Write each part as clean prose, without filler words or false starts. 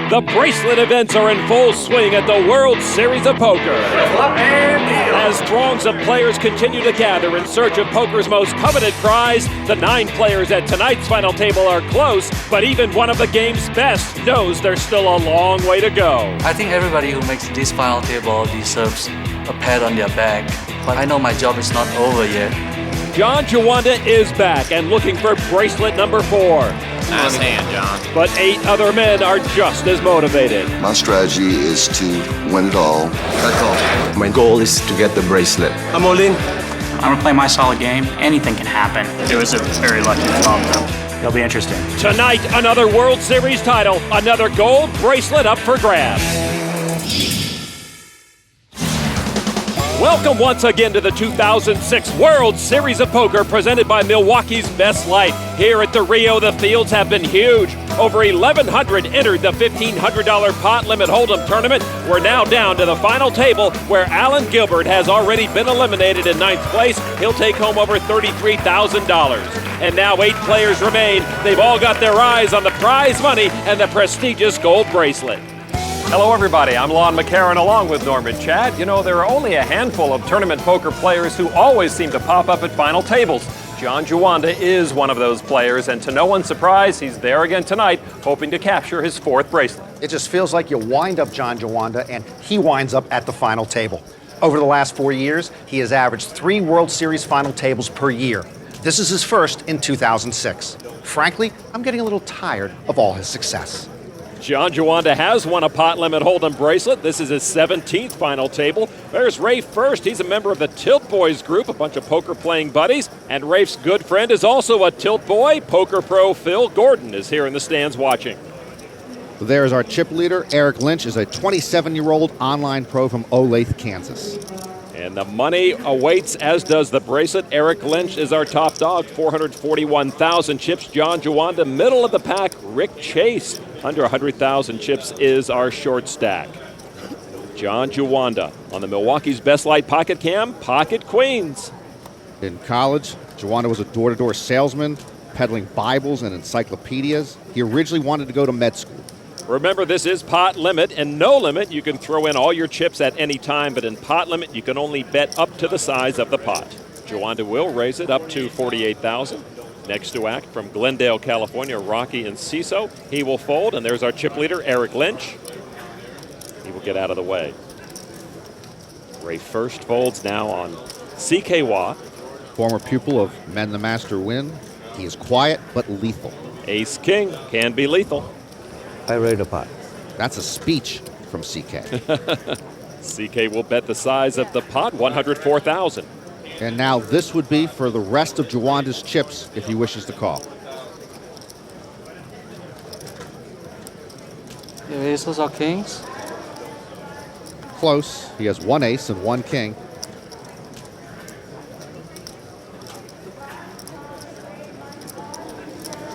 The bracelet events are in full swing at the World Series of Poker. As throngs of players continue to gather in search of poker's most coveted prize, the 9 players at tonight's final table are close, but even one of the game's best knows there's still a long way to go. I think everybody who makes this final table deserves a pat on their back, but I know my job is not over yet. Juanda is back and looking for bracelet number 4. Nice hand, John. But 8 other men are just as motivated. My strategy is to win it all. That's all. My goal is to get the bracelet. I'm all in. I'm gonna play my solid game. Anything can happen. It was a very lucky flop, though. It'll be interesting. Tonight, another World Series title, another gold bracelet up for grabs. Welcome once again to the 2006 World Series of Poker presented by Milwaukee's Best Light. Here at the Rio, the fields have been huge. Over 1,100 entered the $1,500 pot limit hold'em tournament. We're now down to the final table where Alan Gilbert has already been eliminated in 9th place. He'll take home over $33,000. And now 8 players remain. They've all got their eyes on the prize money and the prestigious gold bracelet. Hello, everybody. I'm Lon McCarron along with Norman Chad. You know, there are only a handful of tournament poker players who always seem to pop up at final tables. Juanda is one of those players, and to no one's surprise, he's there again tonight, hoping to capture his 4th bracelet. It just feels like you wind up Juanda, and he winds up at the final table. Over the last 4 years, he has averaged 3 World Series final tables per year. This is his first in 2006. Frankly, I'm getting a little tired of all his success. Juanda has won a pot limit hold'em bracelet. This is his 17th final table. There's Rafe Furst. He's a member of the Tilt Boys group, a bunch of poker playing buddies. And Rafe's good friend is also a Tilt Boy. Poker pro Phil Gordon is here in the stands watching. There's our chip leader. Eric Lynch is a 27-year-old online pro from Olathe, Kansas. And the money awaits, as does the bracelet. Eric Lynch is our top dog, 441,000 chips. Juanda, middle of the pack. Rick Chase, under 100,000 chips, is our short stack. Juanda on the Milwaukee's Best Light Pocket Cam, Pocket Queens. In college, Juanda was a door-to-door salesman, peddling Bibles and encyclopedias. He originally wanted to go to med school. Remember, this is pot limit, and no limit. You can throw in all your chips at any time, but in pot limit, you can only bet up to the size of the pot. Juanda will raise it up to 48,000. Next to act from Glendale, California, Rocky Enciso. He will fold, and there's our chip leader, Eric Lynch. He will get out of the way. Rafe Furst folds now on CK Hua. Former pupil of Men the Master Win. He is quiet but lethal. Ace King can be lethal. I raise the pot. That's a speech from CK. CK will bet the size of the pot, 104,000. And now this would be for the rest of Juanda's chips if he wishes to call. Your aces are kings? Close. He has 1 ace and 1 king.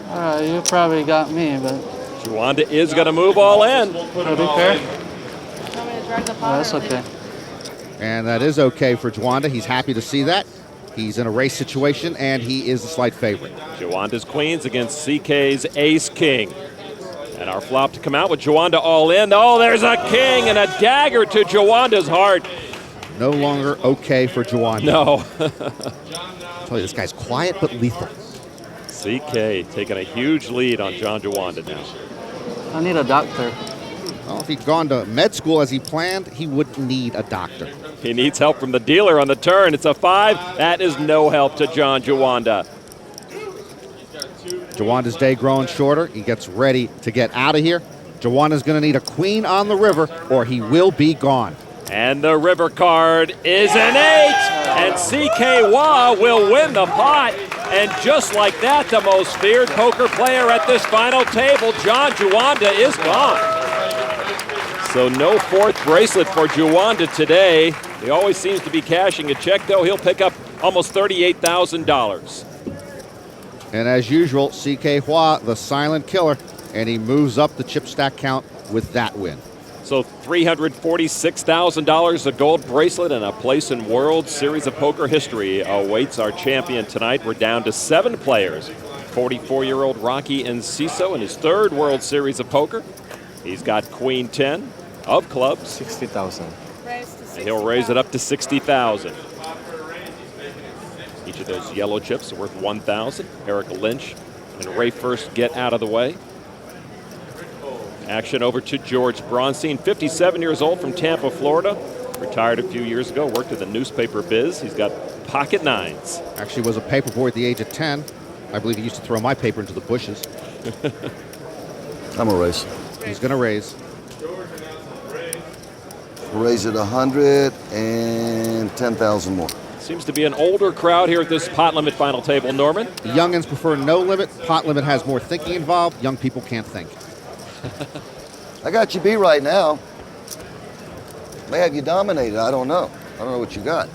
All right, you probably got me, but... Juanda is going to move all in. Pretty fair? That's okay. And that is okay for Juanda. He's happy to see that. He's in a race situation, and he is the slight favorite. Juanda's queens against CK's ace-king. And our flop to come out with Juanda all in. Oh, there's a king and a dagger to Juanda's heart. No longer okay for Juanda. No. I tell you, this guy's quiet but lethal. CK taking a huge lead on Juanda now. I need a doctor. Well, if he'd gone to med school as he planned, he wouldn't need a doctor. He needs help from the dealer on the turn. It's a 5. That is no help to Juanda. Juanda's day growing shorter. He gets ready to get out of here. Juanda's going to need a queen on the river or he will be gone. And the river card is an 8. And CK Hua will win the pot. And just like that, the most feared poker player at this final table, Juanda, is gone. So no 4th bracelet for Juanda today. He always seems to be cashing a check, though. He'll pick up almost $38,000. And as usual, CK Hua, the silent killer, and he moves up the chip stack count with that win. So $346,000, a gold bracelet, and a place in World Series of Poker history awaits our champion tonight. We're down to 7 players. 44-year-old Rocky Enciso in his 3rd World Series of Poker. He's got queen 10 of clubs. 60,000. And he'll raise it up to 60,000. Each of those yellow chips are worth 1,000. Eric Lynch and Rafe Furst get out of the way. Action over to George Bronstein, 57 years old, from Tampa, Florida. Retired a few years ago, worked in the newspaper biz. He's got pocket nines. Actually was a paperboy at the age of 10. I believe he used to throw my paper into the bushes. I'm a raise. He's going to raise. Raise it 100 and 10,000 more. Seems to be an older crowd here at this pot limit final table, Norman. The youngins prefer no limit. Pot limit has more thinking involved. Young people can't think. I got you beat right now. May have you dominated. I don't know. I don't know what you got.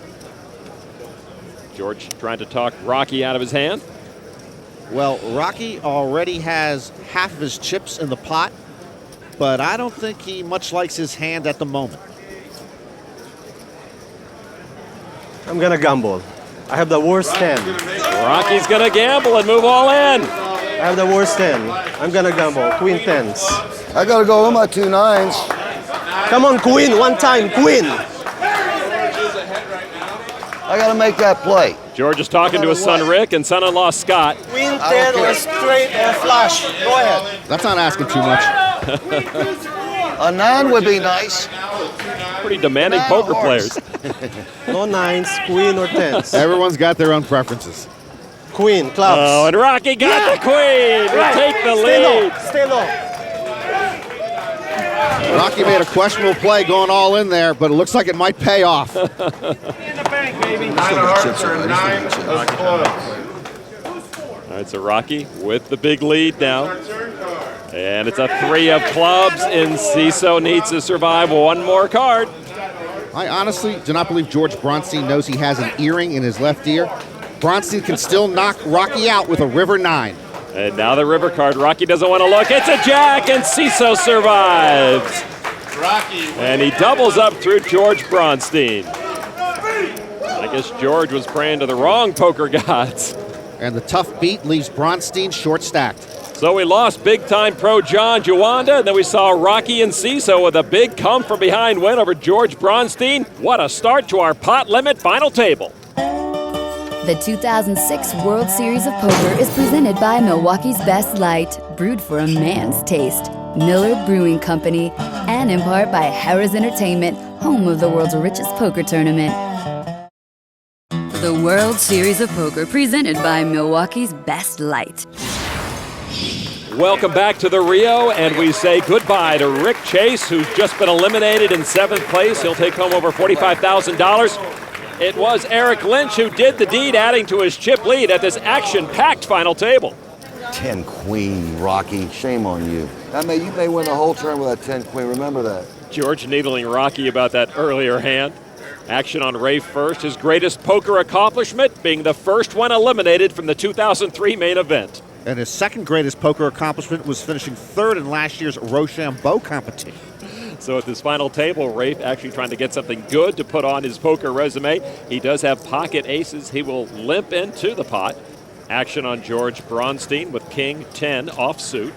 George trying to talk Rocky out of his hand. Well, Rocky already has half of his chips in the pot, but I don't think he much likes his hand at the moment. I'm gonna gamble. I have the worst hand. Rocky's gonna gamble and move all in. I have the worst hand. I'm gonna gamble. Queen tens. I got to go with my 2 nines. Come on, queen. One time, queen. I got to make that play. George is talking to his son Rick and son-in-law Scott. Queen 10 or straight and flush. Go ahead. That's not asking too much. A 9 would be nice. Pretty demanding Nine poker hearts. players. No nines, queen or tens. Everyone's got their own preferences. Queen, clubs. Oh, and Rocky got the queen to take the lead. Stay low. Rocky made a questionable play going all in there, but it looks like it might pay off. In the bank, baby. 9 of hearts or 9 of clubs. All right, so Rocky with the big lead now. And it's a 3 of clubs, and Ciso needs to survive one more card. I honestly do not believe George Bronstein knows he has an earring in his left ear. Bronstein can still knock Rocky out with a river 9. And now the river card. Rocky doesn't want to look. It's a jack, and Ciso survives. Rocky. And he doubles up through George Bronstein. I guess George was praying to the wrong poker gods. And the tough beat leaves Bronstein short stacked. So we lost big-time pro John Juanda, and then we saw Rocky and Ciso with a big come-from-behind win over George Bronstein. What a start to our pot limit final table. The 2006 World Series of Poker is presented by Milwaukee's Best Light, brewed for a man's taste, Miller Brewing Company, and in part by Harrah's Entertainment, home of the world's richest poker tournament. The World Series of Poker, presented by Milwaukee's Best Light. Welcome back to the Rio, and we say goodbye to Rick Chase, who's just been eliminated in 7th place. He'll take home over $45,000. It was Eric Lynch who did the deed, adding to his chip lead at this action-packed final table. 10 queen, Rocky. Shame on you. You may win the whole turn with that 10 queen. Remember that. George needling Rocky about that earlier hand. Action on Rafe Furst, his greatest poker accomplishment being the first one eliminated from the 2003 main event. And his second greatest poker accomplishment was finishing 3rd in last year's Rochambeau competition. So at this final table, Rafe actually trying to get something good to put on his poker resume. He does have pocket aces. He will limp into the pot. Action on George Bronstein with King 10 offsuit.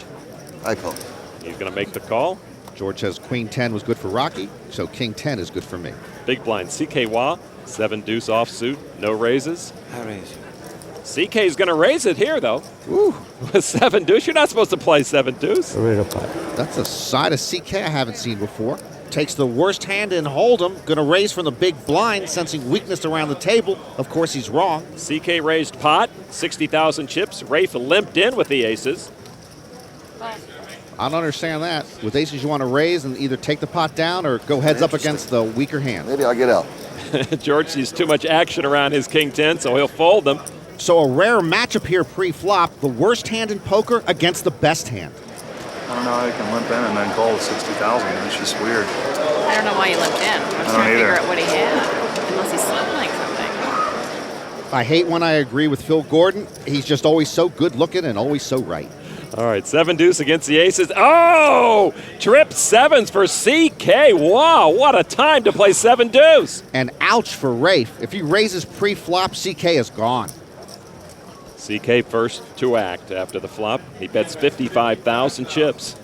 I call. He's going to make the call. George says Queen 10 was good for Rocky, so King 10 is good for me. Big blind, CK Hua, 7 deuce offsuit, no raises. I raise. CK's going to raise it here, though. Ooh. With 7 deuce, you're not supposed to play 7 deuce. That's a side of CK I haven't seen before. Takes the worst hand in Hold'em, gonna raise from the big blind, sensing weakness around the table. Of course, he's wrong. CK raised pot, 60,000 chips. Rafe limped in with the aces. I don't understand that. With aces, you want to raise and either take the pot down or go heads up against the weaker hand. Maybe I'll get out. George sees too much action around his King 10, so he'll fold them. So a rare matchup here pre-flop, the worst hand in poker against the best hand. I don't know how you can limp in and then call with 60,000. It's just weird. I don't know why he limped in. I was trying to figure out what he had, unless he's slipping something. I hate when I agree with Phil Gordon. He's just always so good looking and always so right. All right, 7 deuce against the aces. Oh, trip 7s for CK. Wow, what a time to play 7 deuce. And ouch for Rafe. If he raises pre-flop, CK is gone. CK first to act after the flop. He bets 55,000 chips.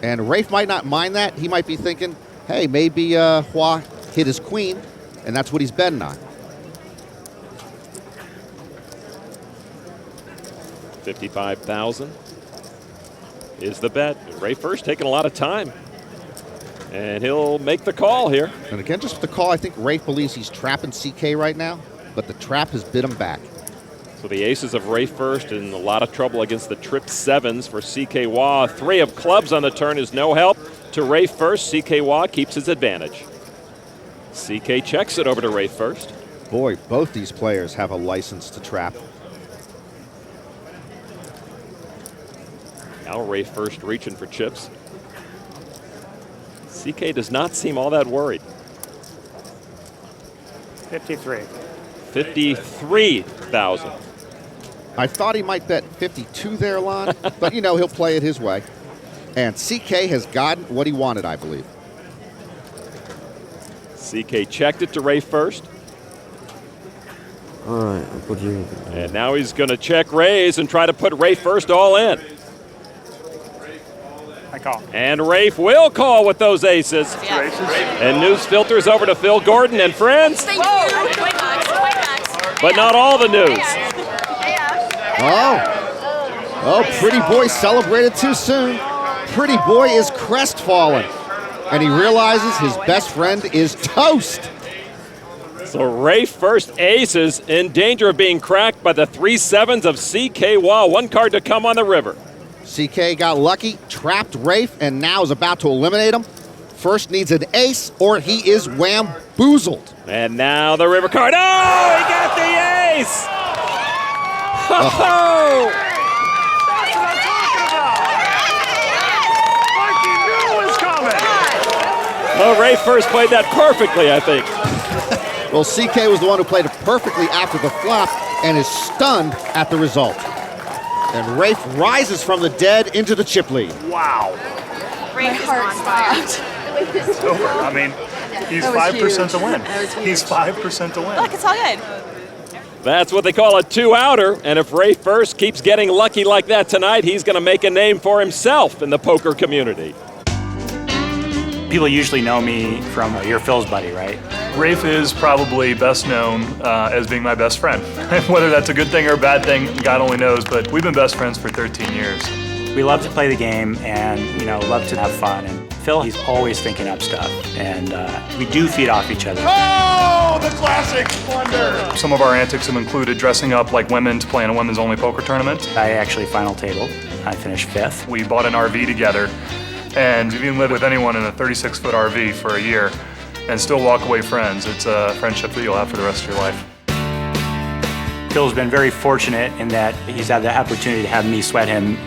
And Rafe might not mind that. He might be thinking, hey, maybe Hua hit his queen, and that's what he's betting on. 55,000 is the bet. Rafe Furst taking a lot of time. And he'll make the call here. And again, just with the call, I think Rafe believes he's trapping CK right now, but the trap has bit him back. So the aces of Rafe Furst in a lot of trouble against the trip sevens for CK Hua. 3 of clubs on the turn is no help to Rafe Furst. CK Hua keeps his advantage. CK checks it over to Rafe Furst. Boy, both these players have a license to trap. Now Rafe Furst reaching for chips. CK does not seem all that worried. 53. 53,000. I thought he might bet 52 there, Lon, but you know, he'll play it his way. And CK has gotten what he wanted, I believe. CK checked it to Rafe Furst. All right, I'll put you. And now he's going to check raise and try to put Rafe Furst all in. I call. And Rafe will call with those aces. And news filters over to Phil Gordon and friends. Thank you. But not all the news. Oh, Pretty Boy celebrated too soon. Pretty Boy is crestfallen. And he realizes his best friend is toast. So Rafe Furst aces in danger of being cracked by the 3 sevens of CK Hua. 1 card to come on the river. CK got lucky, trapped Rafe, and now is about to eliminate him. First needs an ace, or he is whamboozled. And now the river card. Oh, he got the ace! Oh! That's what I'm talking about! Like he knew it was coming! Well, Rafe Furst played that perfectly, I think. Well, CK was the one who played it perfectly after the flop and is stunned at the result. And Rafe rises from the dead into the chip lead. Wow. Rafe is on fire. It's over. I mean, he's 5% to win. He's 5% to win. Look, it's all good. That's what they call a 2-outer, and if Rafe Furst keeps getting lucky like that tonight, he's going to make a name for himself in the poker community. People usually know me from you're Phil's buddy, right? Rafe is probably best known as being my best friend. Whether that's a good thing or a bad thing, God only knows, but we've been best friends for 13 years. We love to play the game and, love to have fun. And Phil, he's always thinking up stuff. And we do feed off each other. Oh, the classic wonder! Some of our antics have included dressing up like women to play in a women's only poker tournament. I actually final tabled. I finished 5th. We bought an RV together, and you can live with anyone in a 36-foot RV for a year and still walk away friends. It's a friendship that you'll have for the rest of your life. Phil's been very fortunate in that he's had the opportunity to have me sweat him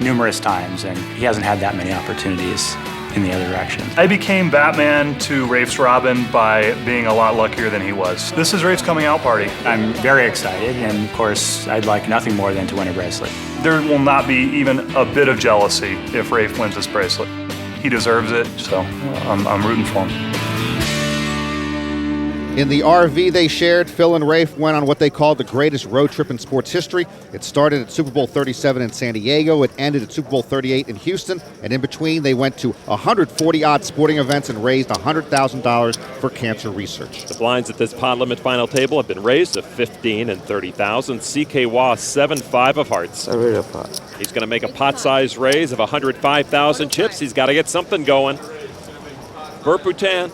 numerous times, and he hasn't had that many opportunities in the other direction. I became Batman to Rafe's Robin by being a lot luckier than he was. This is Rafe's coming out party. I'm very excited, and of course, I'd like nothing more than to win a bracelet. There will not be even a bit of jealousy if Rafe wins this bracelet. He deserves it, so I'm rooting for him. In the RV they shared, Phil and Rafe went on what they called the greatest road trip in sports history. It started at Super Bowl 37 in San Diego. It ended at Super Bowl 38 in Houston. And in between, they went to 140-odd sporting events and raised $100,000 for cancer research. The blinds at this pot limit final table have been raised to 15 and 30,000. CK Hua 7-5 of hearts. I read a pot. He's going to make a pot-sized raise of 105,000 chips. He's got to get something going. Burt Boutin,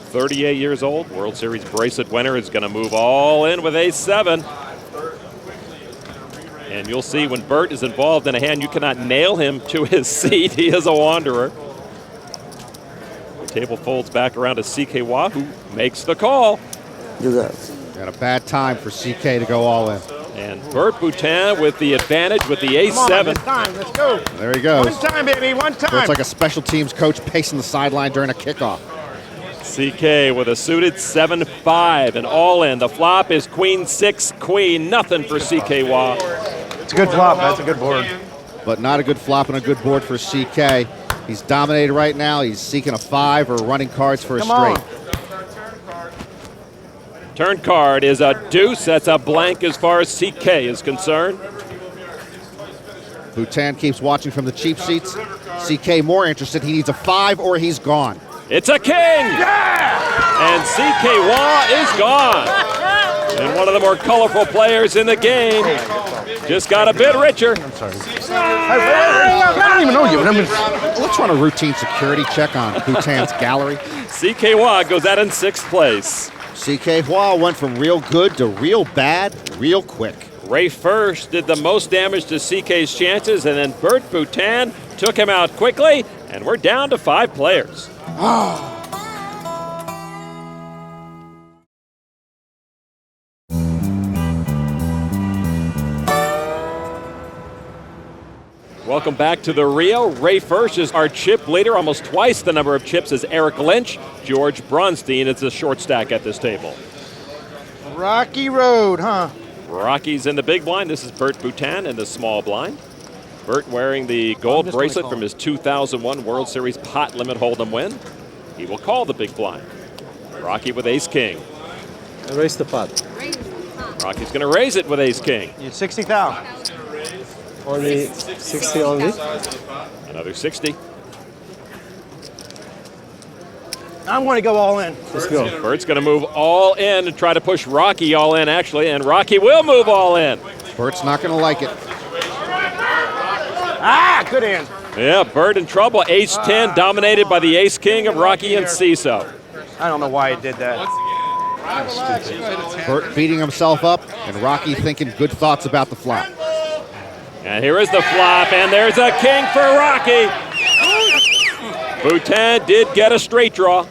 38 years old, World Series bracelet winner, is going to move all in with ace-7. And you'll see when Burt is involved in a hand, you cannot nail him to his seat. He is a wanderer. The table folds back around to CK Hua, who makes the call. Do that. And a bad time for CK to go all in. And Burt Boutin with the advantage with the ace-7. Time, let's go. There he goes. One time, baby, one time. Looks like a special teams coach pacing the sideline during a kickoff. CK with a suited 7-5 and all in. The flop is queen-6, queen, nothing for CK Hua. It's a good flop. That's a good board. But not a good flop and a good board for CK. He's dominated right now. He's seeking a 5 or running cards for a straight. Turn card is a deuce. That's a blank as far as CK is concerned. Boutin keeps watching from the cheap seats. CK more interested. He needs a 5 or he's gone. It's a king! Yeah! And CK Hua is gone. And one of the more colorful players in the game just got a bit richer. I'm sorry. I don't even know you. Let's run a routine security check on Boutin's gallery. CK Hua goes out in 6th place. CK Hua went from real good to real bad real quick. Rafe Furst did the most damage to CK's chances, and then Burt Boutin took him out quickly, and we're down to 5 players. Welcome back to the Rio. Rafe Furst is our chip leader, almost twice the number of chips as Eric Lynch. George Bronstein is the short stack at this table. Rocky road, huh? Rocky's in the big blind. This is Burt Boutin in the small blind. Burt wearing the gold bracelet from his 2001 World Series pot limit hold'em win. He will call the big blind. Rocky with ace-king. Raise the pot. Rocky's going to raise it with ace-king. You 60,000. Only 60 only? Another 60. I'm going to go all in. Let's go. Burt's going to move all in and try to push Rocky all in, actually, and Rocky will move all in. Burt's not going to like it. Ah, good hand. Yeah, Burt in trouble. Ace-10 dominated by the ace-king of Rocky and CISO. I don't know why he did that. Burt beating himself up, and Rocky thinking good thoughts about the flop. And here is the flop, and there's a king for Rocky. Boutin did get a straight draw.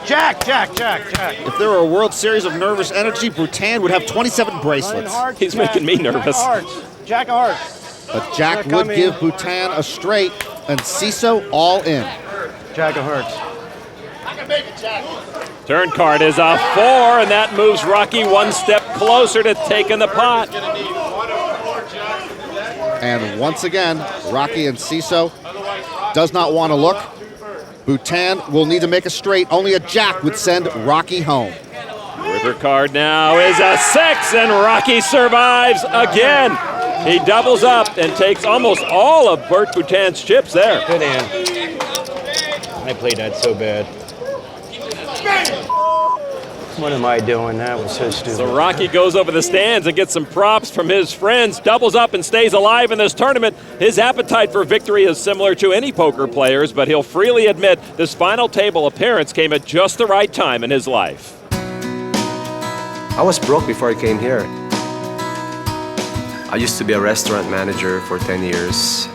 Jack. If there were a World Series of nervous energy, Boutin would have 27 bracelets. He's making me nervous. Jack of hearts. But Jack would give Boutin a straight, and CISO all in. Jack of hearts. Turn card is a 4, and that moves Rocky one step closer to taking the pot. And once again, Rocky and CISO does not want to look. Boutin will need to make a straight. Only a jack would send Rocky home. River card now is a 6, and Rocky survives again. He doubles up and takes almost all of Burt Boutin's chips there. Good hand. I played that so bad. What am I doing? That was so stupid. So Rocky goes over the stands and gets some props from his friends, doubles up and stays alive in this tournament. His appetite for victory is similar to any poker player's, but he'll freely admit this final table appearance came at just the right time in his life. I was broke before I came here. I used to be a restaurant manager for 10 years.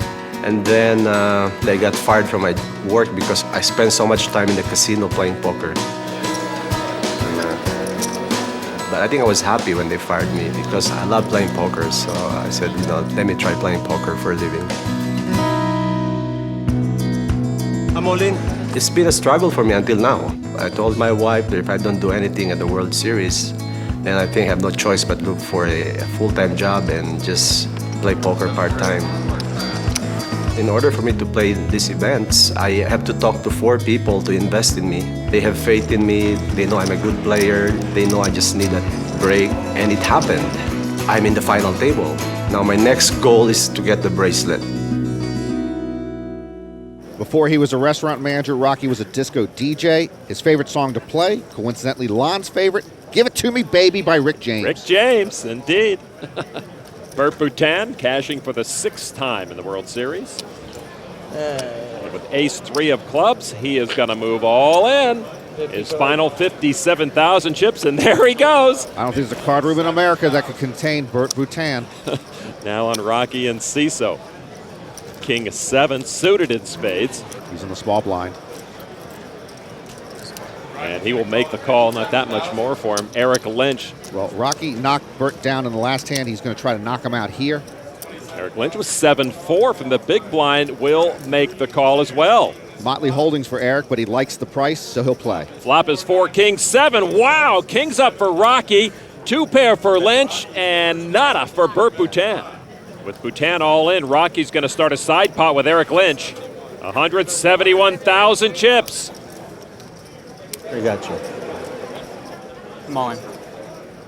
And then I got fired from my work because I spent so much time in the casino playing poker. But I think I was happy when they fired me because I love playing poker. So I said, let me try playing poker for a living. I'm all in. It's been a struggle for me until now. I told my wife that if I don't do anything at the World Series, then I think I have no choice but look for a full-time job and just play poker part-time. In order for me to play these events, I have to talk to 4 people to invest in me. They have faith in me, they know I'm a good player, they know I just need a break, and it happened. I'm in the final table. Now my next goal is to get the bracelet. Before he was a restaurant manager, Rocky was a disco DJ. His favorite song to play, coincidentally Lon's favorite, Give It To Me Baby by Rick James. Rick James, indeed. Burt Boutin cashing for the 6th time in the World Series. And with ace-3 of clubs, he is going to move all in. His final 57,000 chips, and there he goes. I don't think there's a card room in America that could contain Burt Boutin. Now on Rocky and CISO. King 7 suited in spades. He's in the small blind. And he will make the call, not that much more for him. Eric Lynch. Well, Rocky knocked Burt down in the last hand. He's going to try to knock him out here. Eric Lynch was 7-4 from the big blind, will make the call as well. Motley holdings for Eric, but he likes the price, so he'll play. Flop is 4, King 7. Wow, King's up for Rocky. 2 pair for Lynch, and nada for Burt Boutin. With Boutin all in, Rocky's going to start a side pot with Eric Lynch. 171,000 chips. I got you. I'm all in.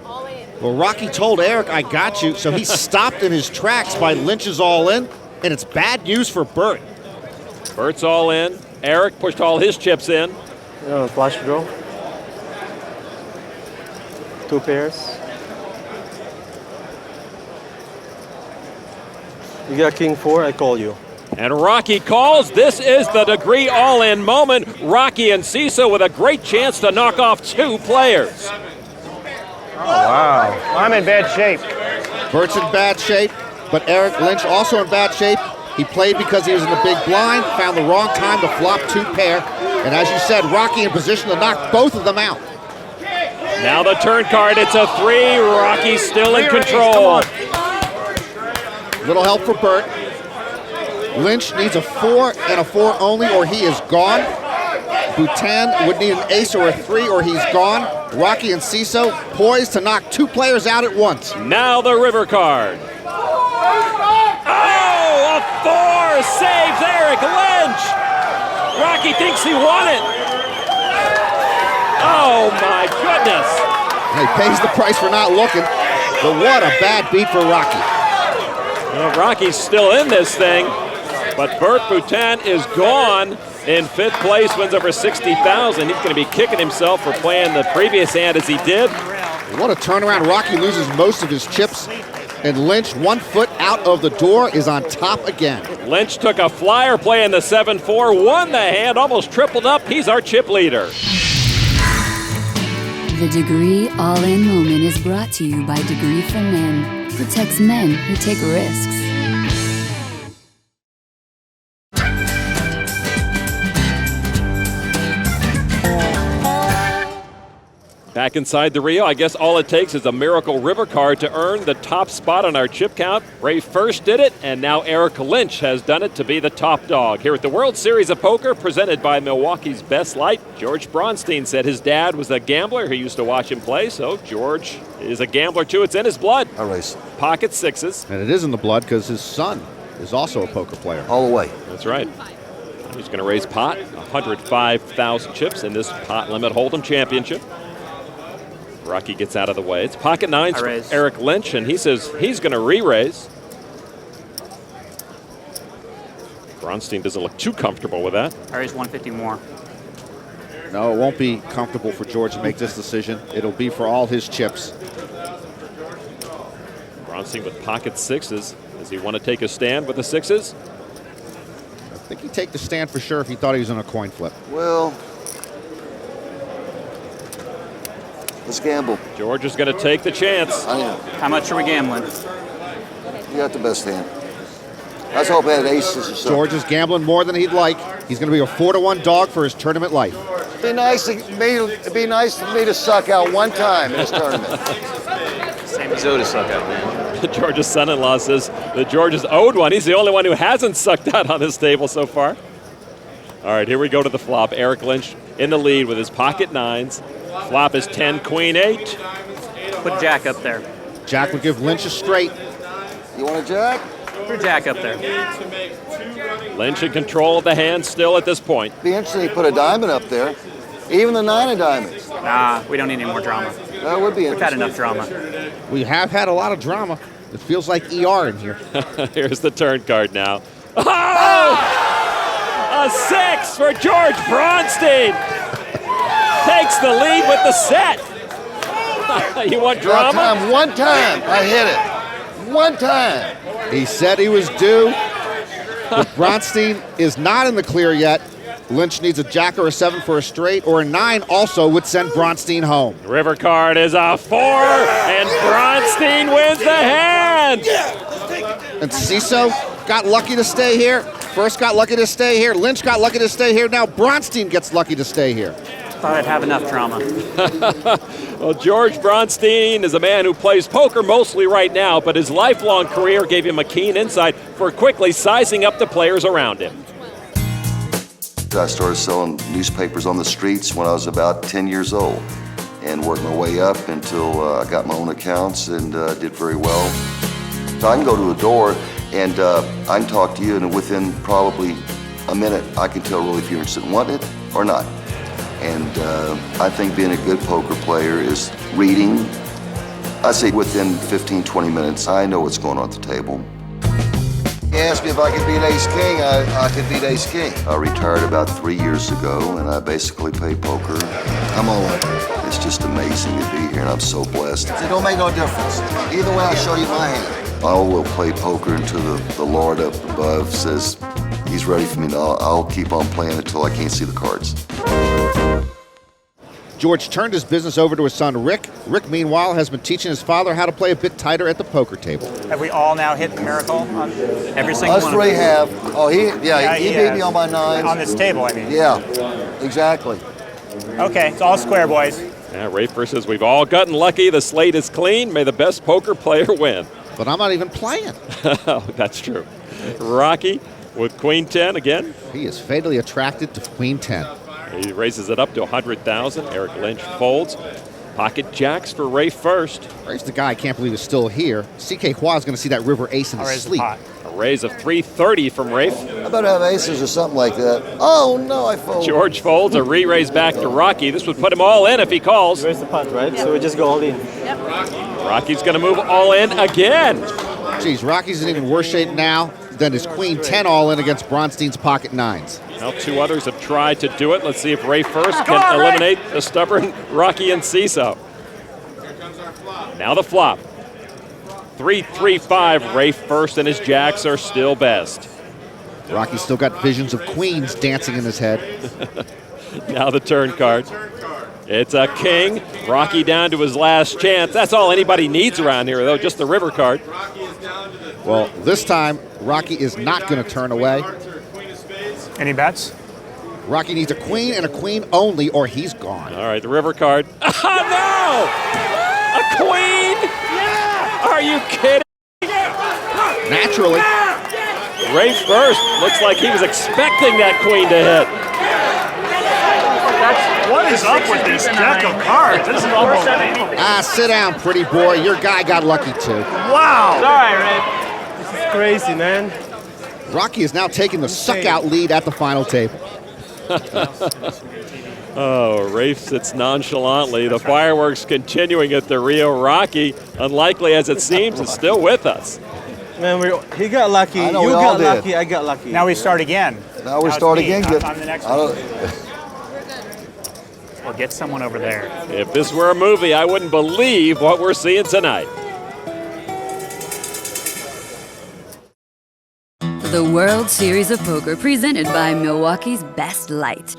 All in. Well, Rocky told Eric, I got you, so he stopped in his tracks by Lynch's all-in, and it's bad news for Burt. Burt's all in. Eric pushed all his chips in. Flush draw. 2 pairs. You got king 4, I call you. And Rocky calls. This is the degree all-in moment. Rocky and Cecil with a great chance to knock off 2 players. Oh, wow. I'm in bad shape. Burt's in bad shape, but Eric Lynch also in bad shape. He played because he was in the big blind, found the wrong time to flop 2 pair, and as you said, Rocky in position to knock both of them out. Now the turn card, it's a 3. Rocky's still in control. Little help for Burt. Lynch needs a 4 and a 4 only, or he is gone. Boutin would need an ace or a 3, or he's gone. Rocky and Cecil poised to knock 2 players out at once. Now the river card. Oh, a 4 saves Eric Lynch. Rocky thinks he won it. Oh my goodness. He pays the price for not looking, but what a bad beat for Rocky. Well, Rocky's still in this thing, but Burt Boutin is gone. In 5th place, wins over 60,000. He's going to be kicking himself for playing the previous hand as he did. What a turnaround. Rocky loses most of his chips, and Lynch, 1 foot out of the door, is on top again. Lynch took a flyer playing the 7-4, won the hand, almost tripled up. He's our chip leader. The Degree All-In Moment is brought to you by Degree for Men. Protects men who take risks. Back inside the Rio, I guess all it takes is a miracle river card to earn the top spot on our chip count. Rafe Furst did it, and now Eric Lynch has done it to be the top dog. Here at the World Series of Poker, presented by Milwaukee's Best Light, George Bronstein said his dad was a gambler. He used to watch him play, so George is a gambler too. It's in his blood. I race. Pocket 6s. And it is in the blood because his son is also a poker player. All the way. That's right. He's going to raise pot, 105,000 chips in this pot limit Hold'em championship. Rocky gets out of the way. It's pocket 9s for Eric Lynch, and he says he's going to re-raise. Bronstein doesn't look too comfortable with that. I raise 150 more. No, it won't be comfortable for George to make this decision. It'll be for all his chips. Bronstein with pocket 6s. Does he want to take a stand with the 6s? I think he'd take the stand for sure if he thought he was in a coin flip. Well, let's gamble. George is going to take the chance. I am. How much are we gambling? You got the best hand. I was hoping I had aces or something. George is gambling more than he'd like. He's going to be a 4-1 dog for his tournament life. It'd be nice for me to suck out 1 time in this tournament. Same as Joe to suck out, man. George's son-in-law says that George is owed one. He's the only one who hasn't sucked out on this table so far. All right, here we go to the flop. Eric Lynch in the lead with his pocket 9s. Flop is 10, Queen 8. Put Jack up there. Jack would give Lynch a straight. You want a Jack? Put Jack up there. Lynch in control of the hand still at this point. Be interesting to put a diamond up there. Even the 9 of diamonds. Nah, we don't need any more drama. That would be interesting. We've had enough drama. We have had a lot of drama. It feels like ER in here. Here's the turn card now. Oh! A 6 for George Bronstein. Takes the lead with the set. You want drama? One time. I hit it. 1 time. He said he was due. But Bronstein is not in the clear yet. Lynch needs a jack or a 7 for a straight, or a 9 also would send Bronstein home. River card is a 4, and Bronstein wins the hand. And Cecil got lucky to stay here. First got lucky to stay here. Lynch got lucky to stay here. Now Bronstein gets lucky to stay here. Thought I'd have enough drama. Well, George Bronstein is a man who plays poker mostly right now, but his lifelong career gave him a keen insight for quickly sizing up the players around him. I started selling newspapers on the streets when I was about 10 years old and worked my way up until I got my own accounts and did very well. So I can go to a door and I can talk to you, and within probably a minute I can tell really if you're interested in wanting it or not. And I think being a good poker player is reading I say within 15, 20 minutes, I know what's going on at the table. He asked me if I could beat Ace King, I could beat Ace King. I retired about 3 years ago, and I basically play poker. I'm all in. It's just amazing to be here, and I'm so blessed. It don't make no difference. Either way, I'll show you my hand. I will play poker until the Lord up above says he's ready for me. I'll keep on playing until I can't see the cards. George turned his business over to his son, Rick. Rick, meanwhile, has been teaching his father how to play a bit tighter at the poker table. Have we all now hit the miracle on every single Us one? three have. Oh, he beat me on my nines. On this table, I mean. Yeah, exactly. Okay, it's all square, boys. Yeah, Rafe Furst says, we've all gotten lucky. The slate is clean. May the best poker player win. But I'm not even playing. Oh, that's true. Rocky with Queen 10 again. He is fatally attracted to Queen 10. He raises it up to 100,000. Eric Lynch folds. Pocket jacks for Rafe Furst. Rafe's the guy I can't believe is still here. CK Hua is going to see that river ace in his sleep. A raise of 330 from Rafe. I better have aces or something like that. Oh, no, I fold. George folds, a re-raise back to Rocky. This would put him all in if he calls. Where's the punt, right? So we just go all in. Yep. Rocky's going to move all in again. Geez, Rocky's in even worse shape now than his Queen 10 all in against Bronstein's pocket nines. Now two others have tried to do it. Let's see if Rafe Furst can eliminate the stubborn Rocky and Ciso. Now the flop. 3-3-5. Rafe Furst and his jacks are still best. Rocky's still got visions of queens dancing in his head. Now the turn card. It's a king. Rocky down to his last chance. That's all anybody needs around here, though, just the river card. Well, this time, Rocky is not going to turn away. Any bets? Rocky needs a queen and a queen only, or he's gone. All right, the river card. Oh, no! A queen? Yeah! Are you kidding? Naturally. Rafe Furst looks like he was expecting that queen to hit. What is up with this deck of cards? This is unbelievable. Sit down, pretty boy. Your guy got lucky, too. Wow. Sorry, Rafe. This is crazy, man. Rocky is now taking the suck-out lead at the final table. Oh, Rafe sits nonchalantly. The fireworks continuing at the Rio. Rocky, unlikely as it seems, is still with us. Man, he got lucky. I know, you we got all did. lucky. I got lucky. Now we start again. Now we start again. I'm the next one. Or get someone over there. If this were a movie, I wouldn't believe what we're seeing tonight. The World Series of Poker, presented by Milwaukee's Best Light.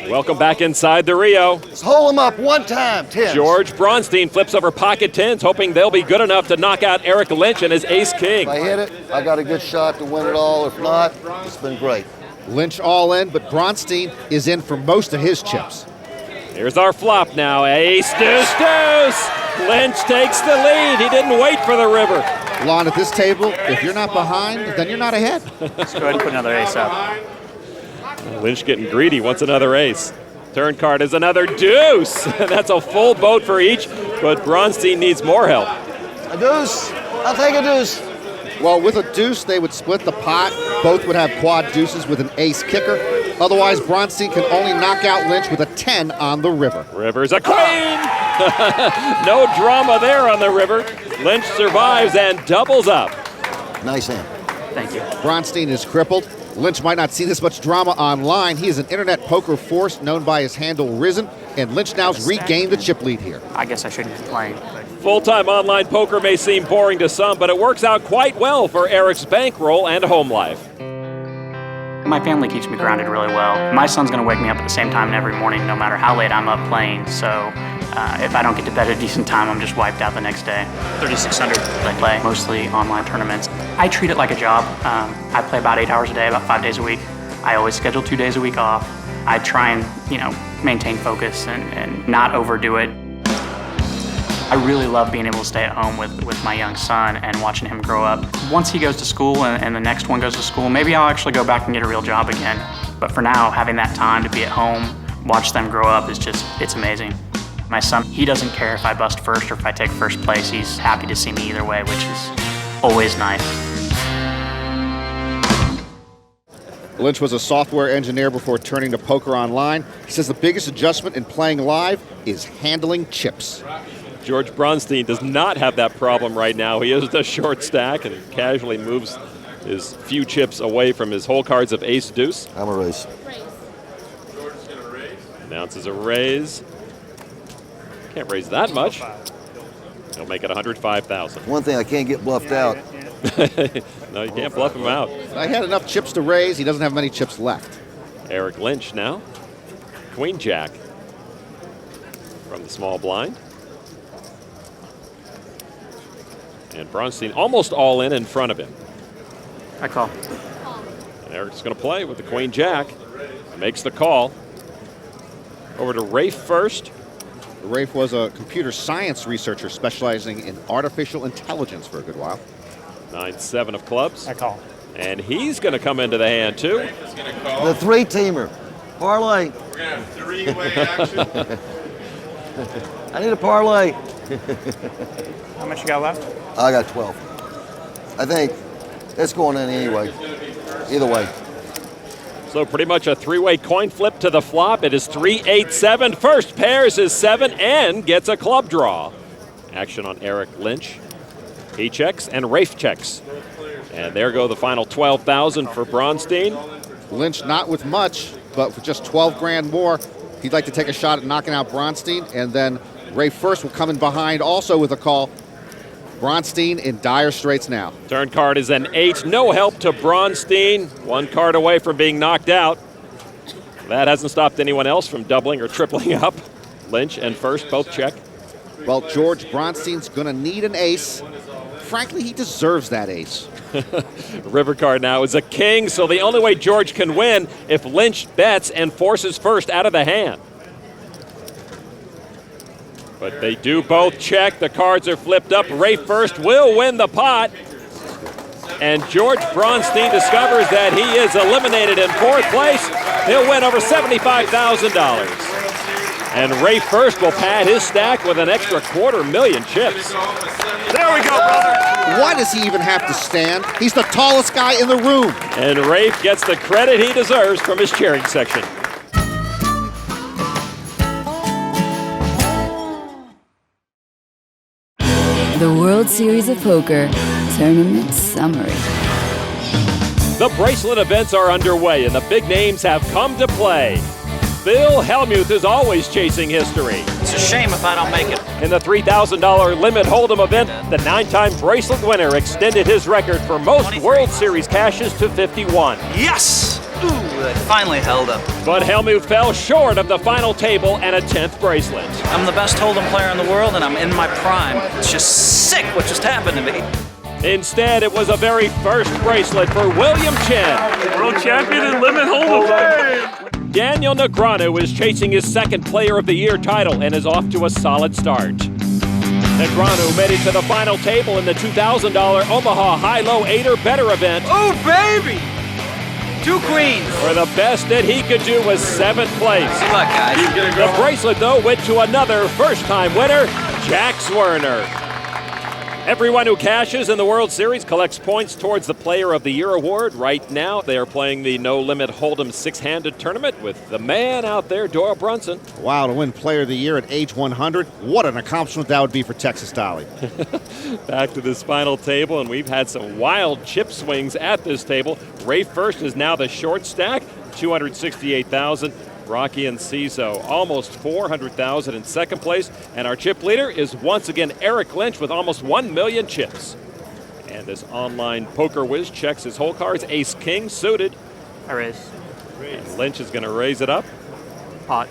Welcome back inside the Rio. Let's hold him up one time, 10. George Bronstein flips over pocket tens, hoping they'll be good enough to knock out Eric Lynch and his ace king. If I hit it, I got a good shot to win it all. If not, it's been great. Lynch all in, but Bronstein is in for most of his chips. Here's our flop now. Ace, deuce, deuce. Lynch takes the lead. He didn't wait for the river. Lon, at this table, if you're not behind, then you're not ahead. Let's go ahead and put another ace up. Lynch getting greedy, wants another ace. Turn card is another deuce. That's a full boat for each, but Bronstein needs more help. A deuce. I'll take a deuce. Well, with a deuce, they would split the pot. Both would have quad deuces with an ace kicker. Otherwise, Bronstein can only knock out Lynch with a 10 on the river. River's a queen! No drama there on the river. Lynch survives and doubles up. Nice hand. Thank you. Bronstein is crippled. Lynch might not see this much drama online. He is an internet poker force known by his handle Risen, and Lynch now's regained the chip lead here. I guess I shouldn't complain. Full-time online poker may seem boring to some, but it works out quite well for Eric's bankroll and home life. My family keeps me grounded really well. My son's going to wake me up at the same time every morning, no matter how late I'm up playing. So if I don't get to bed at a decent time, I'm just wiped out the next day. 3,600. I play mostly online tournaments. I treat it like a job. I play about 8 hours a day, about 5 days a week. I always schedule 2 days a week off. I try and, maintain focus and not overdo it. I really love being able to stay at home with my young son and watching him grow up. Once he goes to school and the next one goes to school, maybe I'll actually go back and get a real job again. But for now, having that time to be at home, watch them grow up is it's amazing. My son, he doesn't care if I bust first or if I take first place. He's happy to see me either way, which is always nice. Lynch was a software engineer before turning to poker online. He says the biggest adjustment in playing live is handling chips. George Bronstein does not have that problem right now. He is the short stack and casually moves his few chips away from his hole cards of ace deuce. I'm a raise. Announces a raise. Can't raise that much. He'll make it 105,000. One thing, I can't get bluffed out. No, you can't bluff him out. I had enough chips to raise. He doesn't have many chips left. Eric Lynch now. Queen Jack from the small blind. And Bronstein almost all in front of him. I call. And Eric's going to play with the Queen Jack. Makes the call. Over to Rafe Furst. Rafe was a computer science researcher specializing in artificial intelligence for a good while. 9-7 of clubs. I call. And he's going to come into the hand, too. The three-teamer. Parlay. We're going to have three-way action. I need a parlay. How much you got left? I got 12. I think it's going in anyway. Either way. So pretty much a three-way coin flip to the flop. It is 3-8-7. First pairs is 7 and gets a club draw. Action on Eric Lynch. He checks and Rafe checks. And there go the final 12,000 for Bronstein. Lynch not with much, but for just 12 grand more, he'd like to take a shot at knocking out Bronstein, and then Rafe Furst will come in behind also with a call. Bronstein in dire straits now. Turn card is an 8. No help to Bronstein. One card away from being knocked out. That hasn't stopped anyone else from doubling or tripling up. Lynch and Furst both check. Well, George Bronstein's going to need an ace. Frankly, he deserves that ace. River card now is a king, so the only way George can win if Lynch bets and forces Furst out of the hand. But they do both check. The cards are flipped up. Rafe Furst will win the pot. And George Bronstein discovers that he is eliminated in 4th place. He'll win over $75,000. And Rafe Furst will pad his stack with an extra 250,000 chips. There we go, brother. Why does he even have to stand? He's the tallest guy in the room. And Rafe gets the credit he deserves from his cheering section. The World Series of Poker Tournament Summary. The bracelet events are underway and the big names have come to play. Phil Hellmuth is always chasing history. It's a shame if I don't make it. In the $3,000 limit hold'em event, the 9-time bracelet winner extended his record for most 23 World Series cashes to 51. Yes! Ooh, I finally held up. But Hellmuth fell short of the final table and a 10th bracelet. I'm the best hold'em player in the world and I'm in my prime. It's just sick what just happened to me. Instead, it was a very first bracelet for William Chen. World champion in limit hold'em. Daniel Negreanu is chasing his 2nd Player of the Year title and is off to a solid start. Negreanu made it to the final table in the $2,000 Omaha High-Low 8 or Better event. Oh, baby! 2 queens. For the best that he could do was 7th place. Good luck, guys. The bracelet, though, went to another first-time winner, Jack Swerner. Everyone who cashes in the World Series collects points towards the Player of the Year award. Right now, they are playing the No Limit Hold'em 6-handed tournament with the man out there, Doyle Brunson. Wow, to win Player of the Year at age 100, what an accomplishment that would be for Texas Dolly. Back to this final table, and we've had some wild chip swings at this table. Rafe Furst is now the short stack, 268,000. Rocky and Ciso, almost 400,000 in 2nd place. And our chip leader is once again Eric Lynch with almost 1 million chips. And this online poker whiz checks his hole cards, ace-king suited. I raise. And Lynch is going to raise it up. Pot.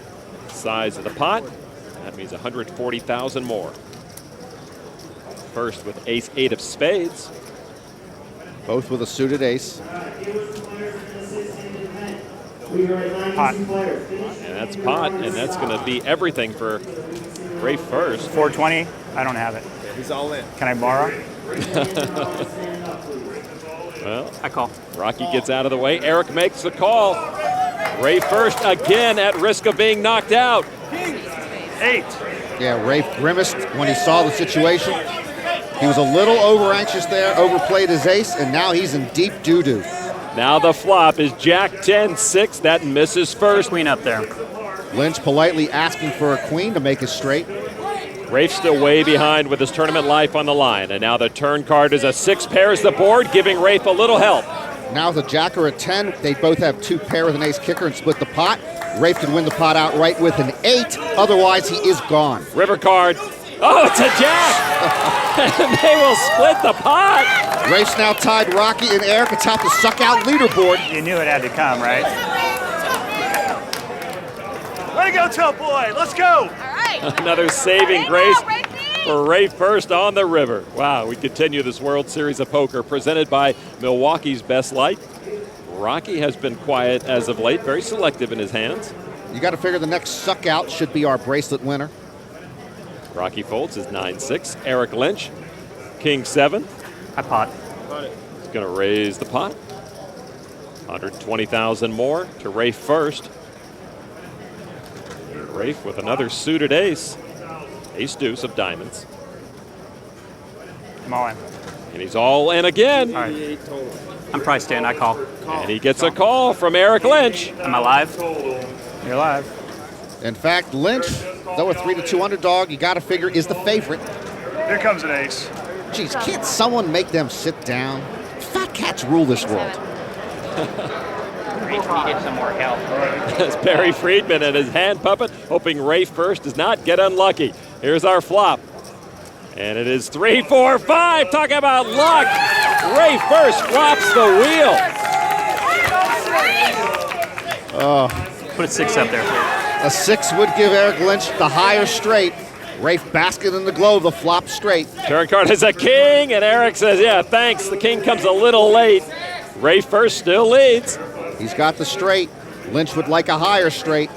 Size of the pot. That means 140,000 more. First with ace-8 of spades. Both with a suited ace. Pot. And that's pot, and that's going to be everything for Rafe Furst. 420. I don't have it. He's all in. Can I borrow? Well, I call. Rocky gets out of the way. Eric makes the call. Rafe Furst again at risk of being knocked out. 8. Yeah, Rafe grimaced when he saw the situation. He was a little over-anxious there, overplayed his ace, and now he's in deep doo-doo. Now the flop is Jack 10-6. That misses Furst. Queen up there. Lynch politely asking for a queen to make it straight. Rafe's still way behind with his tournament life on the line, and now the turn card is a 6, pairs the board, giving Rafe a little help. Now with a jack or a 10, they both have 2 pair with an ace kicker and split the pot. Rafe can win the pot outright with an 8, otherwise he is gone. River card. Oh, it's a jack! And they will split the pot. Rafe's now tied Rocky and Eric atop the suck-out leaderboard. You knew it had to come, right? Way to go, Toe Boy. Let's go. All right. Another saving grace for Rafe Furst on the river. Wow, we continue this World Series of Poker presented by Milwaukee's Best Light. Rocky has been quiet as of late, very selective in his hands. You got to figure the next suck-out should be our bracelet winner. Rocky folds his 9-6. Eric Lynch, King 7. I pot. He's going to raise the pot. 120,000 more to Rafe Furst. Rafe with another suited ace. Ace-deuce of diamonds. I'm all in. And he's all in again. All right. I'm priced in. I call. And he gets a call from Eric Lynch. Am I live? You're live. In fact, Lynch, though a 3-2 underdog, you got to figure is the favorite. Here comes an ace. Geez, can't someone make them sit down? Fat cats rule this world. Rafe needed some more help. That's Barry Friedman and his hand puppet, hoping Rafe Furst does not get unlucky. Here's our flop. And it is 3, 4, 5. Talk about luck. Rafe Furst flops the wheel. Put a 6 up there, please. A 6 would give Eric Lynch the higher straight. Rafe basket in the glow, the flop straight. Turn card is a king, and Eric says, yeah, thanks. The king comes a little late. Rafe Furst still leads. He's got the straight. Lynch would like a higher straight.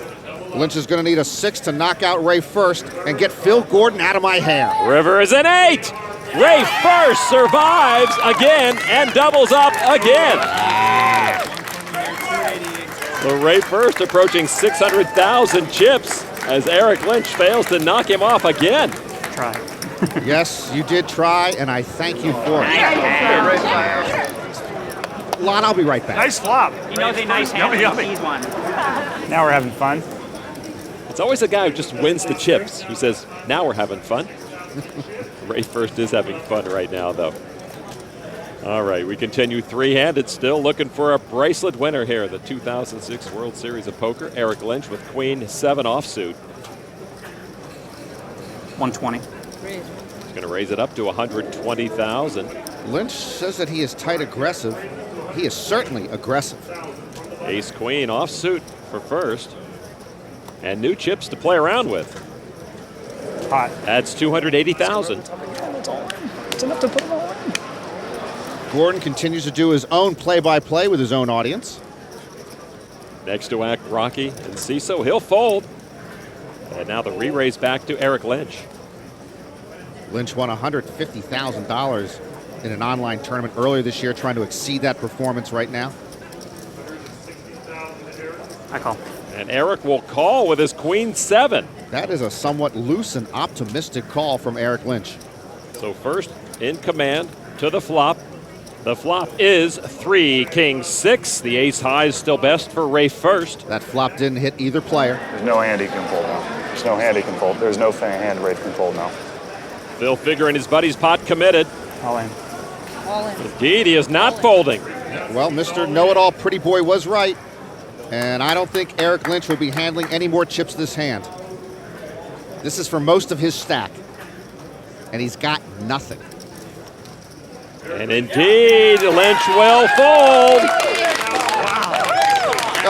Lynch is going to need a 6 to knock out Rafe Furst and get Phil Gordon out of my hair. River is an 8. Rafe Furst survives again and doubles up again. So Rafe Furst approaching 600,000 chips as Eric Lynch fails to knock him off again. Try. Yes, you did try, and I thank you for it. Lon, I'll be right back. Nice flop. He knows a nice hand. He sees one. Now we're having fun. It's always the guy who just wins the chips who says, now we're having fun. Rafe Furst is having fun right now, though. All right, we continue three-handed, still looking for a bracelet winner here. The 2006 World Series of Poker. Eric Lynch with Queen 7 offsuit. 120. He's going to raise it up to 120,000. Lynch says that he is tight aggressive. He is certainly aggressive. Ace Queen offsuit for Furst. And new chips to play around with. Hot. That's 280,000. It's enough to put them on. Gordon continues to do his own play-by-play with his own audience. Next to act Rocky and Ciso. He'll fold. And now the re-raise back to Eric Lynch. Lynch won $150,000 in an online tournament earlier this year, trying to exceed that performance right now. I call. And Eric will call with his Queen 7. That is a somewhat loose and optimistic call from Eric Lynch. So first in command to the flop. The flop is 3, King 6. The ace high is still best for Rafe Furst. That flop didn't hit either player. There's no hand he can fold now. There's no hand he can fold. There's no hand Rafe can fold now. Phil Figure and his buddy's pot committed. All in. Indeed, he is not folding. Well, Mr. Know-It-All Pretty Boy was right. And I don't think Eric Lynch will be handling any more chips this hand. This is for most of his stack. And he's got nothing. And indeed, Lynch will fold.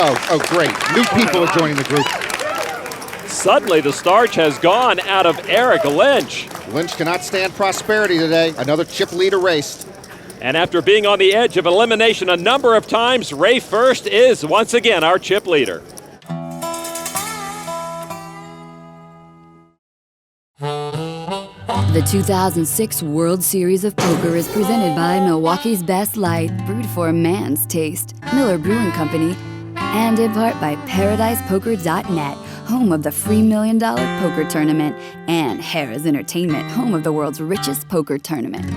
Oh, great. New people are joining the group. Suddenly, the starch has gone out of Eric Lynch. Lynch cannot stand prosperity today. Another chip lead erased. And after being on the edge of elimination a number of times, Rafe Furst is once again our chip leader. The 2006 World Series of Poker is presented by Milwaukee's Best Light, brewed for a man's taste, Miller Brewing Company, and in part by ParadisePoker.net, home of the free $1 million poker tournament, and Harrah's Entertainment, home of the world's richest poker tournament.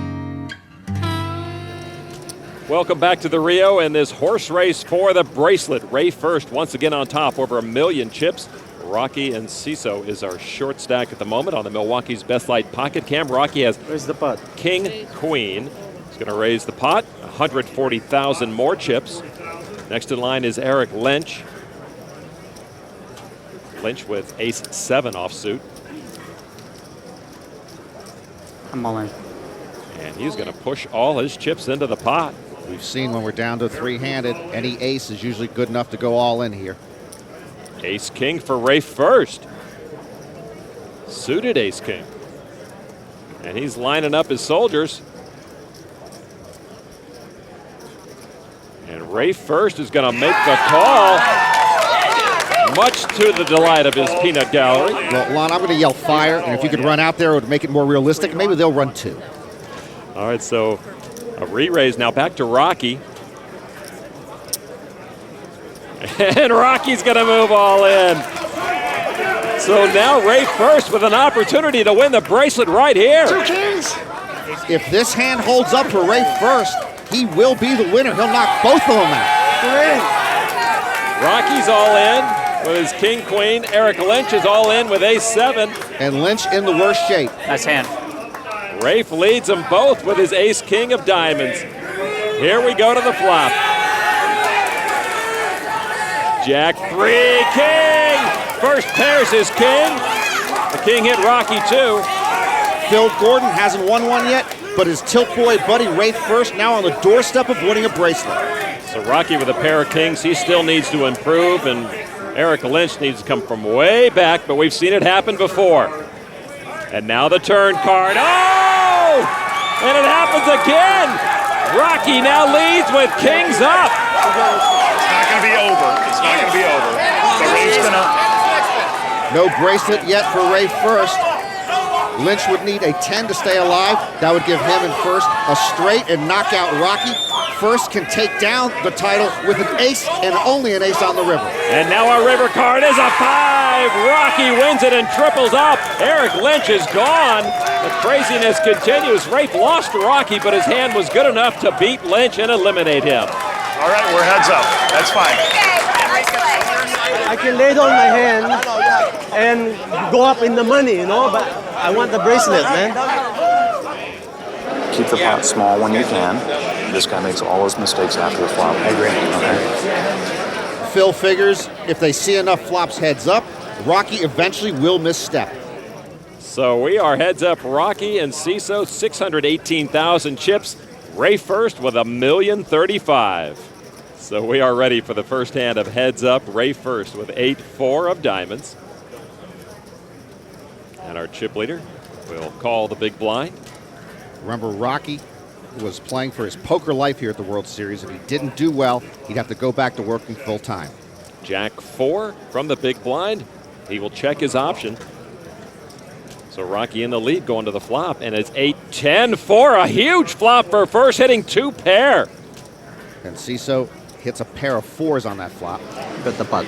Welcome back to the Rio and this horse race for the bracelet. Rafe Furst once again on top, over 1 million chips. Rocky and Ciso is our short stack at the moment on the Milwaukee's Best Light Pocket Cam. Rocky has Where's the pot? King, Queen. He's going to raise the pot, 140,000 more chips. Next in line is Eric Lynch. Lynch with ace-7 offsuit. I'm all in. And he's going to push all his chips into the pot. We've seen when we're down to three-handed, any ace is usually good enough to go all in here. Ace-king for Rafe Furst. Suited ace-king. And he's lining up his soldiers. And Rafe Furst is going to make the call, much to the delight of his peanut gallery. Well, Lon, I'm going to yell fire, and if you could run out there, it would make it more realistic. Maybe they'll run 2. All right, so a re-raise now back to Rocky. And Rocky's going to move all in. So now Rafe Furst with an opportunity to win the bracelet right here. 2 kings. If this hand holds up for Rafe Furst, he will be the winner. He'll knock both of them out. Rocky's all in with his king, queen. Eric Lynch is all in with ace-7. And Lynch in the worst shape. Nice hand. Rafe leads them both with his ace-king of diamonds. Here we go to the flop. Jack 3, king. First pair's his king. The king hit Rocky too. Phil Gordon hasn't won one yet, but his tilt boy buddy Rafe Furst now on the doorstep of winning a bracelet. So Rocky with a pair of kings, he still needs to improve, and Eric Lynch needs to come from way back, but we've seen it happen before. And now the turn card. Oh! And it happens again. Rocky now leads with kings up. It's not going to be over. It's not going to be over. So Rafe's going to... No bracelet yet for Rafe Furst. Lynch would need a 10 to stay alive. That would give him and Furst a straight and knock out Rocky. Furst can take down the title with an ace and only an ace on the river. And now our river card is a 5. Rocky wins it and triples up. Eric Lynch is gone. The craziness continues. Rafe lost to Rocky, but his hand was good enough to beat Lynch and eliminate him. All right, we're heads up. That's fine. I can lay down my hand and go up in the money, you know, but I want the bracelet, man. Keep the pot small when you can. This guy makes all his mistakes after the flop. I agree. Okay. Phil figures if they see enough flops heads up, Rocky eventually will misstep. So we are heads up Rocky and Ciso, 618,000 chips. Rafe Furst with $1,035,000. So we are ready for the first hand of heads up. Rafe Furst with 8-4 of diamonds. And our chip leader will call the big blind. Remember, Rocky was playing for his poker life here at the World Series. If he didn't do well, he'd have to go back to working full time. Jack 4 from the big blind. He will check his option. So Rocky in the lead going to the flop, and it's 8-10-4, a huge flop for Furst, hitting 2 pair. And Ciso hits a pair of 4s on that flop. Bet the pot.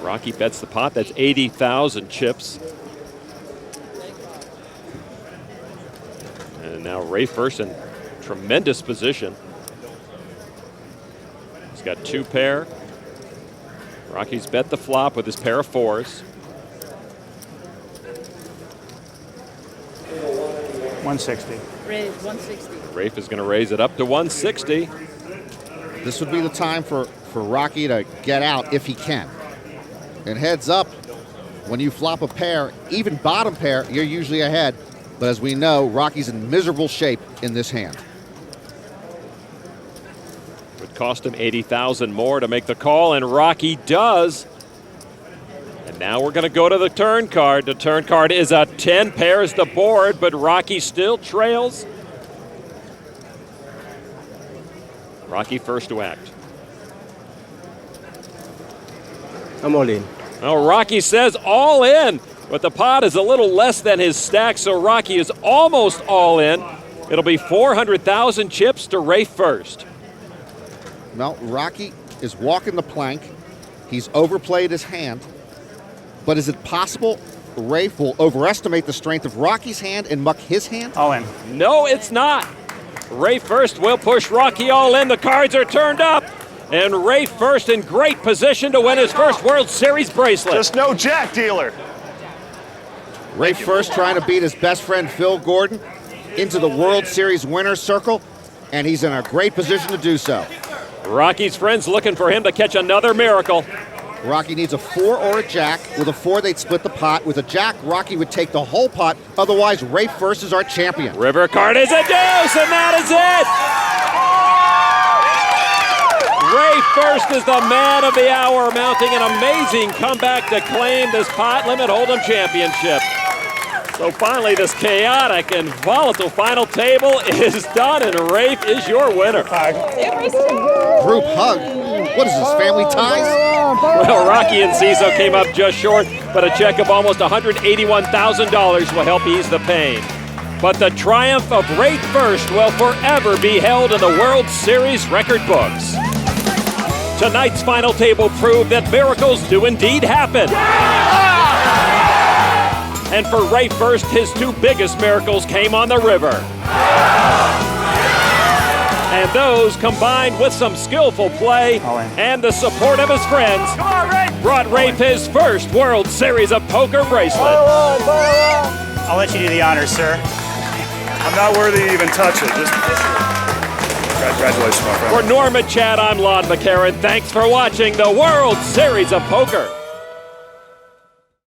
Rocky bets the pot. That's 80,000 chips. And now Rafe Furst in tremendous position. He's got 2 pair. Rocky's bet the flop with his pair of 4s. 160. Raise 160. Rafe is going to raise it up to 160. This would be the time for Rocky to get out if he can. And heads up, when you flop a pair, even bottom pair, you're usually ahead. But as we know, Rocky's in miserable shape in this hand. Would cost him 80,000 more to make the call, and Rocky does. And now we're going to go to the turn card. The turn card is a 10, pairs the board, but Rocky still trails. Rocky first to act. I'm all in. Well, Rocky says all in, but the pot is a little less than his stack, so Rocky is almost all in. It'll be 400,000 chips to Rafe Furst. Well, Rocky is walking the plank. He's overplayed his hand. But is it possible Rafe will overestimate the strength of Rocky's hand and muck his hand? All in. No, it's not. Rafe Furst will push Rocky all in. The cards are turned up. And Rafe Furst in great position to win his first World Series bracelet. Just no jack dealer. Rafe Furst trying to beat his best friend Phil Gordon into the World Series winner's circle, and he's in a great position to do so. Rocky's friends looking for him to catch another miracle. Rocky needs a 4 or a jack. With a 4, they'd split the pot. With a jack, Rocky would take the whole pot. Otherwise, Rafe Furst is our champion. River card is a deuce, and that is it! Rafe Furst is the man of the hour, mounting an amazing comeback to claim this pot limit hold'em championship. So finally, this chaotic and volatile final table is done, and Rafe is your winner. Group hug. What is this, family ties? Well, Rocky and Ciso came up just short, but a check of almost $181,000 will help ease the pain. But the triumph of Rafe Furst will forever be held in the World Series record books. Tonight's final table proved that miracles do indeed happen. And for Rafe Furst, his 2 biggest miracles came on the river. And those, combined with some skillful play and the support of his friends, brought Rafe his first World Series of Poker bracelet. I'll let you do the honors, sir. I'm not worthy to even touch it. Just congratulations, my friend. For Norm and Chad, I'm Lon McCarran. Thanks for watching the World Series of Poker.